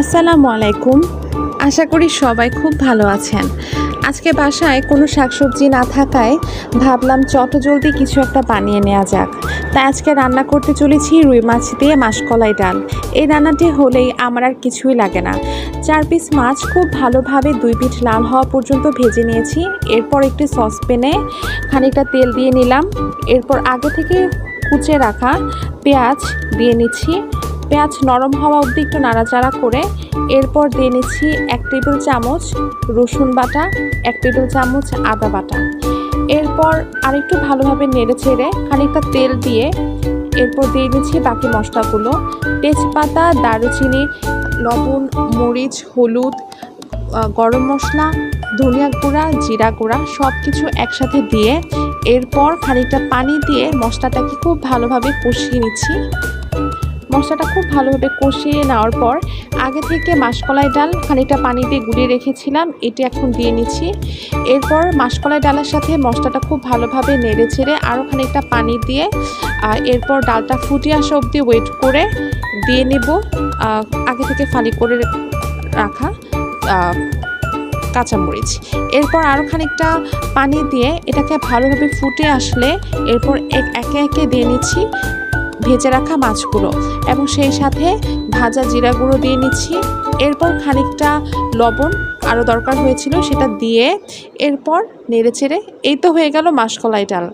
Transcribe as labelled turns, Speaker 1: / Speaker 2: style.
Speaker 1: আসসালামু আলাইকুম। আশা করি সবাই খুব ভালো আছেন। আজকে বাসায় কোনো শাকসবজি না থাকায় ভাবলাম চটজলদি কিছু একটা বানিয়ে নেওয়া যাক। তাই আজকে রান্না করতে চলেছি রুই মাছ দিয়ে মাসকলাই ডাল। এই রান্নাটি হলেই আমার আর কিছুই লাগে না। 4 পিস মাছ খুব ভালোভাবে 2 পিঠ লাল হওয়া পর্যন্ত ভেজে নিয়েছি। এরপর একটি সসপ্যানে খানিকটা তেল দিয়ে নিলাম। এরপর আগে থেকে কুচে রাখা পেঁয়াজ দিয়ে নিচ্ছি। পেঁয়াজ নরম হওয়া অবধি একটু নাড়াচাড়া করে এরপর দিয়ে নিচ্ছি 1 টেবিল চামচ রসুন বাটা, 1 টেবিল চামচ আদা বাটা। এরপর আরেকটু ভালোভাবে নেড়ে চেড়ে খানিকটা তেল দিয়ে এরপর দিয়ে নিচ্ছি বাকি মশলাগুলো। তেজপাতা, দারুচিনি, লবণ, মরিচ, হলুদ, গরম মশলা, ধনিয়া গুঁড়া, জিরা গুঁড়া সব কিছু একসাথে দিয়ে এরপর খানিকটা পানি দিয়ে মশলাটাকে খুব ভালোভাবে কষিয়ে নিচ্ছি। মশলাটা খুব ভালোভাবে কষিয়ে নেওয়ার পর আগে থেকে মাসকলাই ডাল খানিকটা পানি দিয়ে গুলিয়ে রেখেছিলাম, এটি এখন দিয়ে নিচ্ছি। এরপর মাসকলাই ডালের সাথে মশলাটা খুব ভালোভাবে নেড়ে ছেড়ে আরও খানিকটা পানি দিয়ে এরপর ডালটা ফুটিয়ে আসা অবধি ওয়েট করে দিয়ে নেব আগে থেকে ফালি করে রাখা কাঁচামরিচ। এরপর আরও খানিকটা পানি দিয়ে এটাকে ভালোভাবে ফুটে আসলে এরপর একে একে দিয়ে নিচ্ছি ভেজে রাখা মাছগুলো এবং সেই সাথে ভাজা জিরা গুঁড়ো দিয়ে নিচ্ছি। এরপর খানিকটা লবণ আরও দরকার হয়েছিল সেটা দিয়ে এরপর নেড়েচেড়ে এই তো হয়ে গেল মাসকলাই ডাল।